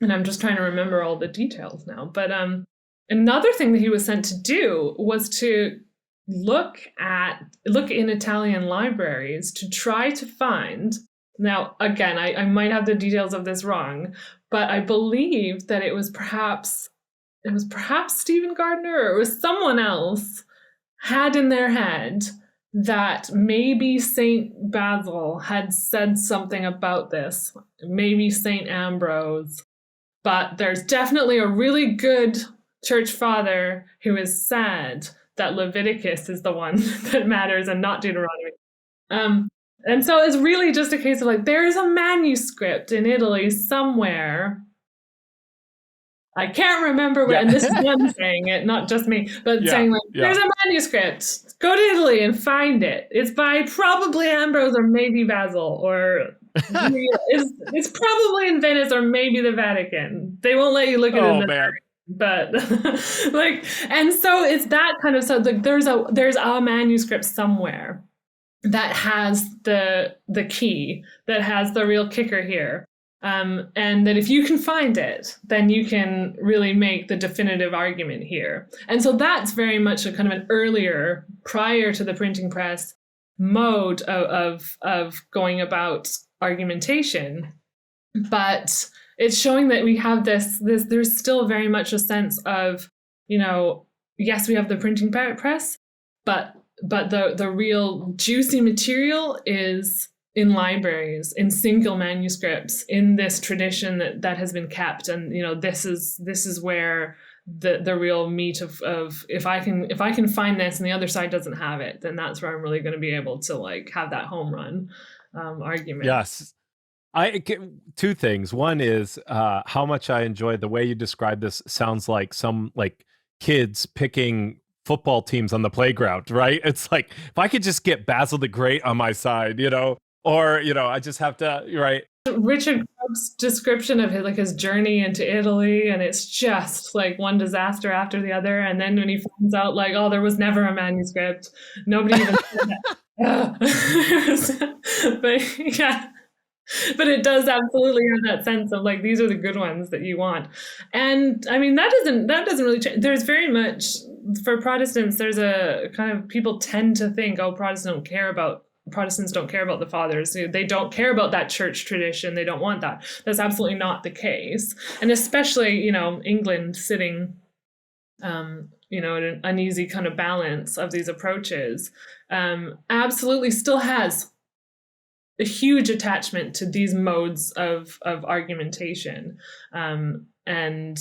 and I'm just trying to remember all the details now, but another thing that he was sent to do was to look in Italian libraries to try to find, now again, I might have the details of this wrong, but I believe that it was perhaps Stephen Gardner, or it was someone else had in their head that maybe Saint Basil had said something about this, maybe Saint Ambrose. But there's definitely a really good church father who has said that Leviticus is the one that matters and not Deuteronomy. And so it's really just a case of like, there's a manuscript in Italy somewhere. I can't remember where, and this is them saying it, not just me, but saying like, there's a manuscript. Go to Italy and find it. It's by probably Ambrose or maybe Basil, or it's probably in Venice or maybe the Vatican. They won't let you look at it in the but and so it's that kind of, so there's a manuscript somewhere that has the key, that has the real kicker here. And that if you can find it, then you can really make the definitive argument here. And so that's very much a kind of an earlier, prior to the printing press, mode of going about argumentation. But it's showing that we have this there's still very much a sense of, yes, we have the printing press, but the real juicy material is in libraries, in single manuscripts, in this tradition that has been kept. And this is where the real meat of if I can find this and the other side doesn't have it, then that's where I'm really going to be able to like have that home run argument. Yes. Two things. One is how much I enjoyed the way you described this. Sounds like some like kids picking football teams on the playground, right? It's like, if I could just get Basil the Great on my side, or, I just have to, right? Richard Cobb's description of his journey into Italy, and it's just like one disaster after the other. And then when he finds out like, oh, there was never a manuscript, nobody even said that. But yeah, but it does absolutely have that sense of like, these are the good ones that you want. And I mean, that doesn't really change. There's very much, for Protestants, there's a kind of, people tend to think, oh, Protestants don't care about the fathers. They don't care about that church tradition. They don't want that. That's absolutely not the case. And especially, England sitting, at an uneasy kind of balance of these approaches, absolutely still has a huge attachment to these modes of argumentation. And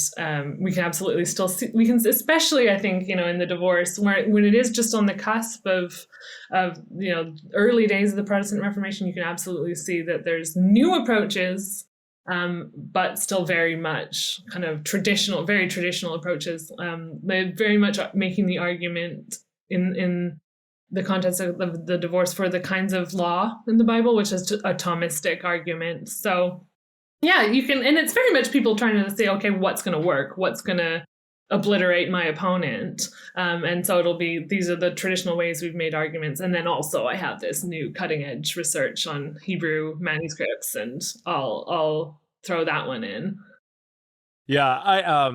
we can absolutely still see, especially I think, in the divorce, when it is just on the cusp of early days of the Protestant Reformation, you can absolutely see that there's new approaches, but still very much kind of very traditional approaches. They're very much making the argument in the context of the divorce for the kinds of law in the Bible, which is a Thomistic argument. So yeah, you can, and it's very much people trying to say, okay, what's going to work? What's going to obliterate my opponent? And so these are the traditional ways we've made arguments. And then also I have this new cutting edge research on Hebrew manuscripts, and I'll throw that one in. Yeah,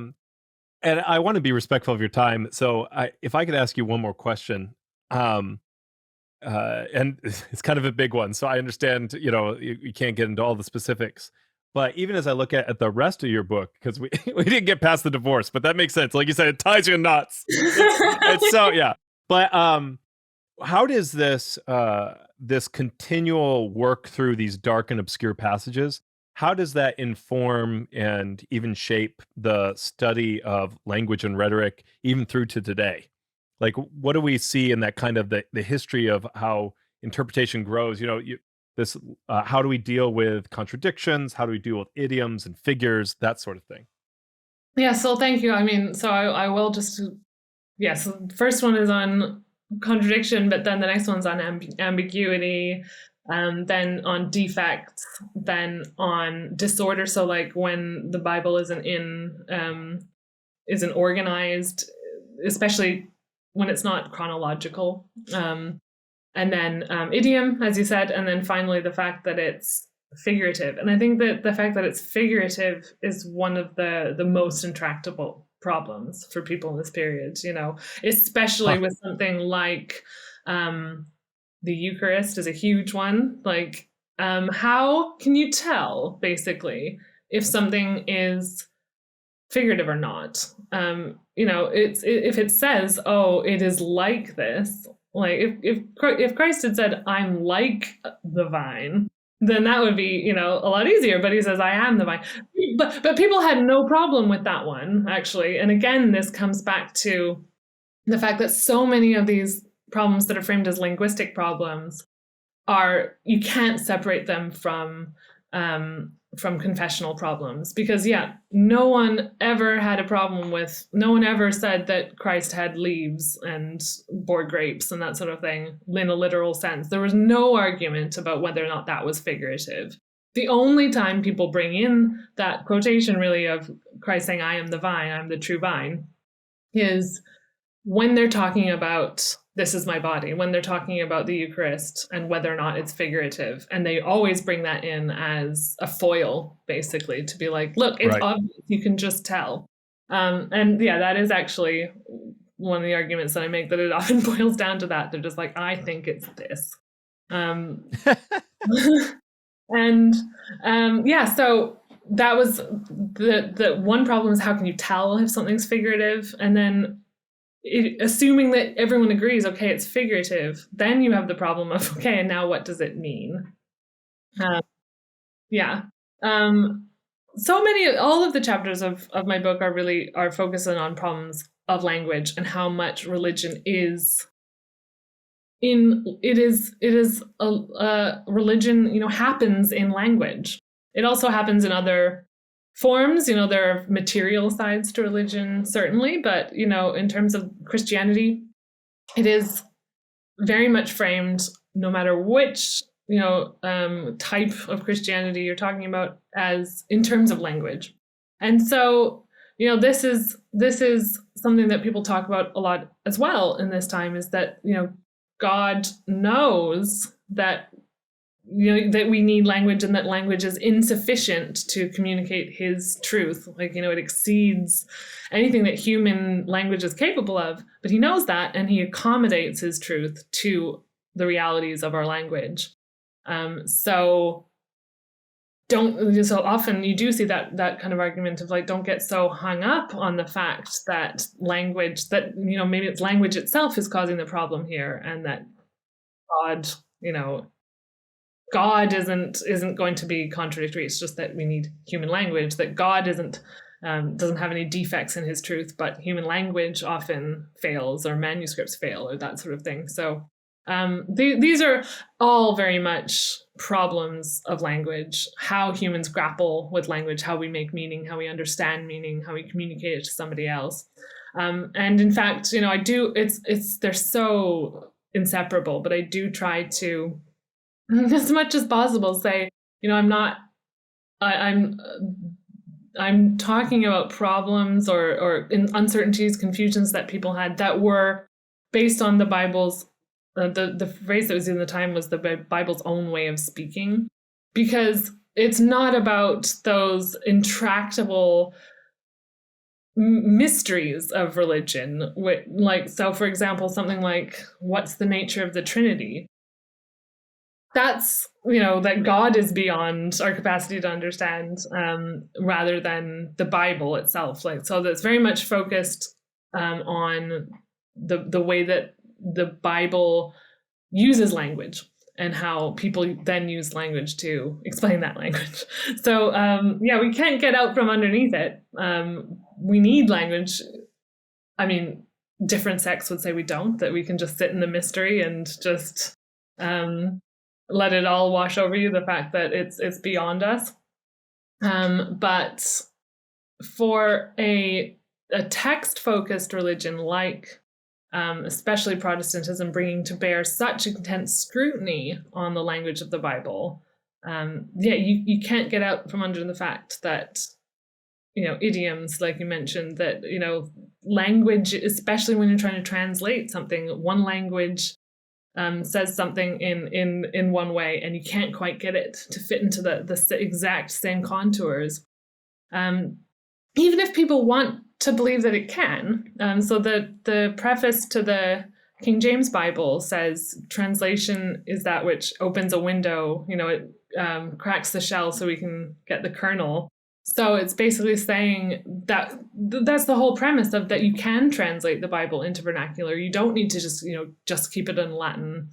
and I want to be respectful of your time. So if I could ask you one more question, and it's kind of a big one. So I understand, you can't get into all the specifics. But even as I look at the rest of your book, because we, we didn't get past the divorce, but that makes sense. Like you said, it ties you in knots. It's so, yeah. But how does this continual work through these dark and obscure passages, how does that inform and even shape the study of language and rhetoric even through to today? Like, what do we see in that kind of the history of how interpretation grows? How do we deal with contradictions? How do we deal with idioms and figures, that sort of thing? Yeah, so thank you. I mean, so I will just, yes, the first one is on contradiction, but then the next one's on ambiguity, then on defects, then on disorder. So like when the Bible isn't organized, especially when it's not chronological. And then idiom, as you said, and then finally the fact that it's figurative. And I think that the fact that it's figurative is one of the most intractable problems for people in this period, especially with something like the Eucharist is a huge one. Like, how can you tell, basically, if something is figurative or not? If it says, oh, it is like this, like if Christ had said, I'm like the vine, then that would be, a lot easier. But he says, I am the vine. But people had no problem with that one, actually. And again, this comes back to the fact that so many of these problems that are framed as linguistic problems you can't separate them from confessional problems, because no one ever said that Christ had leaves and bore grapes and that sort of thing in a literal sense. There was no argument about whether or not that was figurative. The only time people bring in that quotation really of Christ saying, I am the vine, I'm the true vine, is when they're talking about this is my body, when they're talking about the Eucharist and whether or not it's figurative. And they always bring that in as a foil, basically, to be like, look, it's obvious, you can just tell. That is actually one of the arguments that I make, that it often boils down to that. They're just like, I think it's this. So that was the one problem, is how can you tell if something's figurative? And then assuming that everyone agrees, okay, it's figurative, then you have the problem of, okay, and now what does it mean? All of the chapters of my book are focusing on problems of language and how much religion religion, happens in language. It also happens in other forms. There are material sides to religion, certainly, but, in terms of Christianity, it is very much framed, no matter which, type of Christianity you're talking about, as in terms of language. And so, this is something that people talk about a lot as well in this time, is that, God knows that that we need language, and that language is insufficient to communicate his truth. Like, it exceeds anything that human language is capable of, but he knows that, and he accommodates his truth to the realities of our language. So often you do see that kind of argument of like, don't get so hung up on the fact that language, that, maybe it's language itself is causing the problem here, and that God isn't going to be contradictory. It's just that we need human language, that God doesn't have any defects in his truth, but human language often fails, or manuscripts fail, or that sort of thing. So these are all very much problems of language, how humans grapple with language, how we make meaning, how we understand meaning, how we communicate it to somebody else. And in fact, they're so inseparable, but I do try to, as much as possible, say, I'm talking about problems or uncertainties, confusions that people had that were based on the Bible's, the phrase that was in the time was the Bible's own way of speaking, because it's not about those intractable mysteries of religion, like, so for example, something like, what's the nature of the Trinity? That's, that God is beyond our capacity to understand, rather than the Bible itself. Like, so that's very much focused on the way that the Bible uses language and how people then use language to explain that language. So we can't get out from underneath it. We need language. I mean, different sects would say we don't, that we can just sit in the mystery and just let it all wash over you, the fact that it's beyond us. But for a text-focused religion like especially Protestantism, bringing to bear such intense scrutiny on the language of the Bible, you can't get out from under the fact that, idioms, like you mentioned, that, language, especially when you're trying to translate something, one language says something in one way, and you can't quite get it to fit into the exact same contours. Even if people want to believe that it can. So the preface to the King James Bible says, translation is that which opens a window, it cracks the shell so we can get the kernel. So it's basically saying that that's the whole premise of that you can translate the Bible into vernacular. You don't need to just keep it in Latin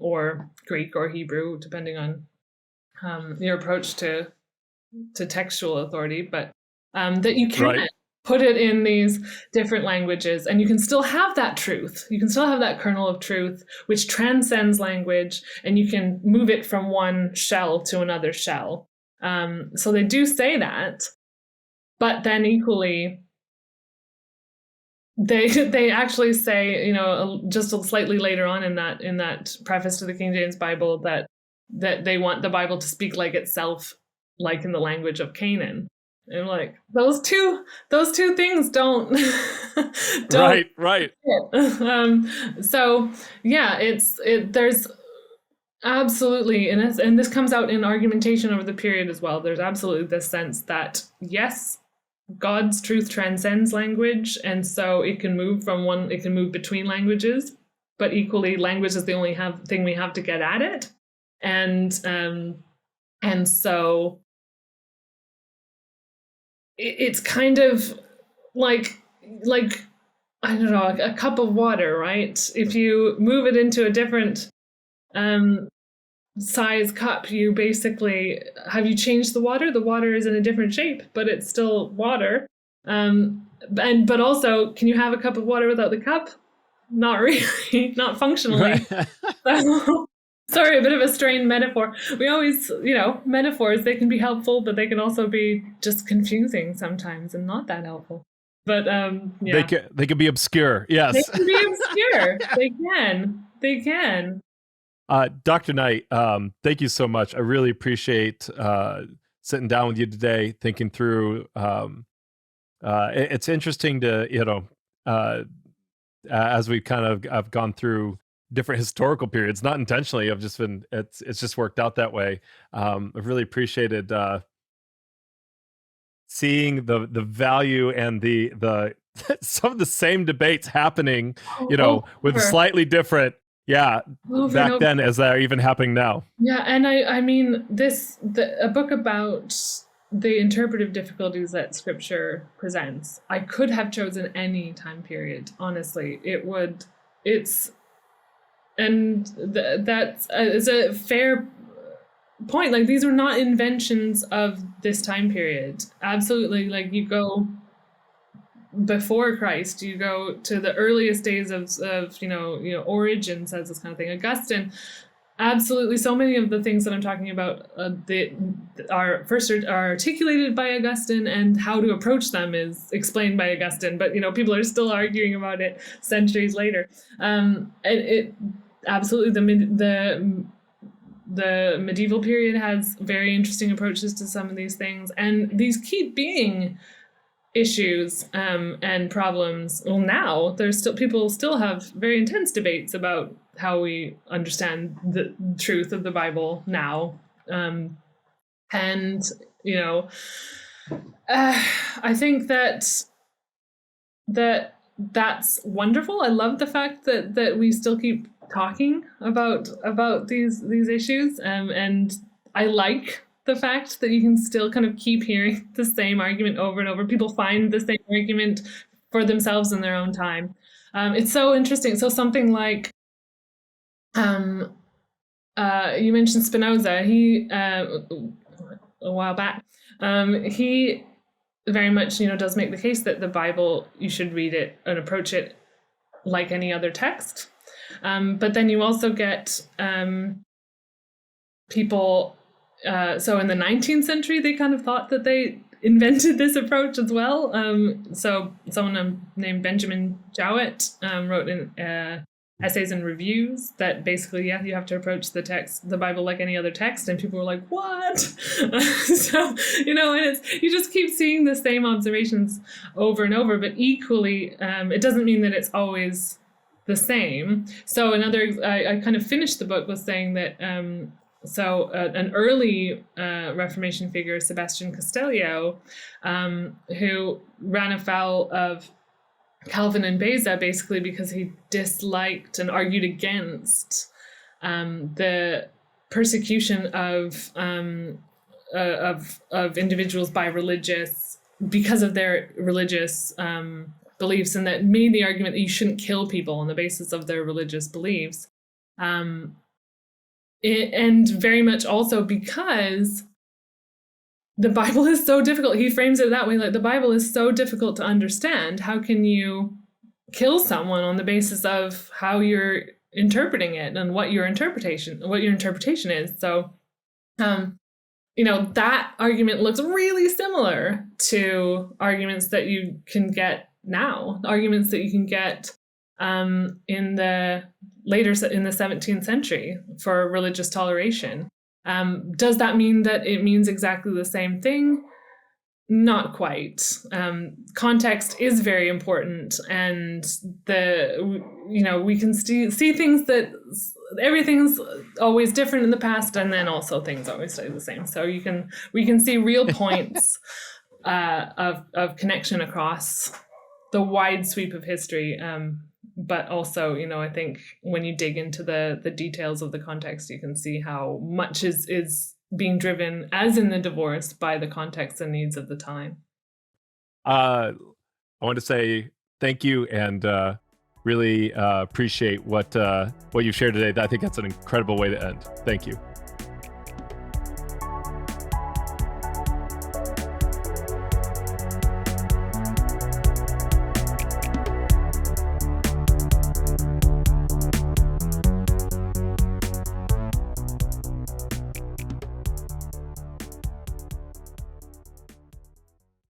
or Greek or Hebrew, depending on your approach to textual authority, but that you can put it in these different languages, and you can still have that truth. You can still have that kernel of truth, which transcends language, and you can move it from one shell to another shell. So they do say that, but then equally, they actually say, just slightly later on in that preface to the King James Bible, that they want the Bible to speak like itself, like in the language of Canaan. And like, those two things don't right. So yeah, there's absolutely, and this comes out in argumentation over the period as well. There's absolutely this sense that yes, God's truth transcends language, and so it can move between languages, but equally, language is the only thing we have to get at it, and so it's kind of like I don't know, a cup of water, right? If you move it into a different size cup, you basically have you changed the water. The water is in a different shape, but it's still water. But also, can you have a cup of water without the cup? Not really, not functionally. So, sorry, a bit of a strained metaphor. We always, metaphors, they can be helpful, but they can also be just confusing sometimes and not that helpful. But they can be obscure. Yes, they can be obscure. They can. Dr. Knight, thank you so much. I really appreciate sitting down with you today, thinking through. It's interesting to as we kind of have gone through different historical periods, not intentionally. It's just worked out that way. I've really appreciated seeing the value and the some of the same debates happening, with slightly different, back then as they're even happening now. Yeah, and I mean a book about the interpretive difficulties that Scripture presents. I could have chosen any time period. Honestly, it's a fair point. Like, these are not inventions of this time period. Absolutely. Like, you go before Christ, you go to the earliest days of Origen says this kind of thing, Augustine. Absolutely, so many of the things that I'm talking about are articulated by Augustine, and how to approach them is explained by Augustine. But people are still arguing about it centuries later. Absolutely, the medieval period has very interesting approaches to some of these things, and these keep being issues and problems. Well, now people still have very intense debates about how we understand the truth of the Bible now, I think that that's wonderful. I love the fact that we still keep talking about these issues, and I like the fact that you can still kind of keep hearing the same argument over and over. People find the same argument for themselves in their own time. It's so interesting. So something like you mentioned Spinoza. He a while back. He very much, does make the case that the Bible, you should read it and approach it like any other text. But then you also get people, so in the 19th century, they kind of thought that they invented this approach as well. So someone named Benjamin Jowett wrote in essays and reviews that basically, you have to approach the Bible like any other text, and people were like, what? So, and you just keep seeing the same observations over and over, but equally, it doesn't mean that it's always the same. So I kind of finished the book with saying that, an early Reformation figure, Sebastian Castellio, who ran afoul of Calvin and Beza basically because he disliked and argued against the persecution of individuals because of their religious beliefs, and that made the argument that you shouldn't kill people on the basis of their religious beliefs, and very much also because the Bible is so difficult. He frames it that way, like the Bible is so difficult to understand. How can you kill someone on the basis of how you're interpreting it and what your interpretation is? So, that argument looks really similar to arguments that you can get now, arguments that you can get in the 17th century for religious toleration. Does that mean that it means exactly the same thing? Not quite. Context is very important, and we can see things that everything's always different in the past, and then also things always stay the same. So we can see real points of connection across the wide sweep of history. But also, I think when you dig into the details of the context, you can see how much is being driven, as in the divorce, by the context and needs of the time. I want to say thank you, and really appreciate what you've shared today. I think that's an incredible way to end. Thank you.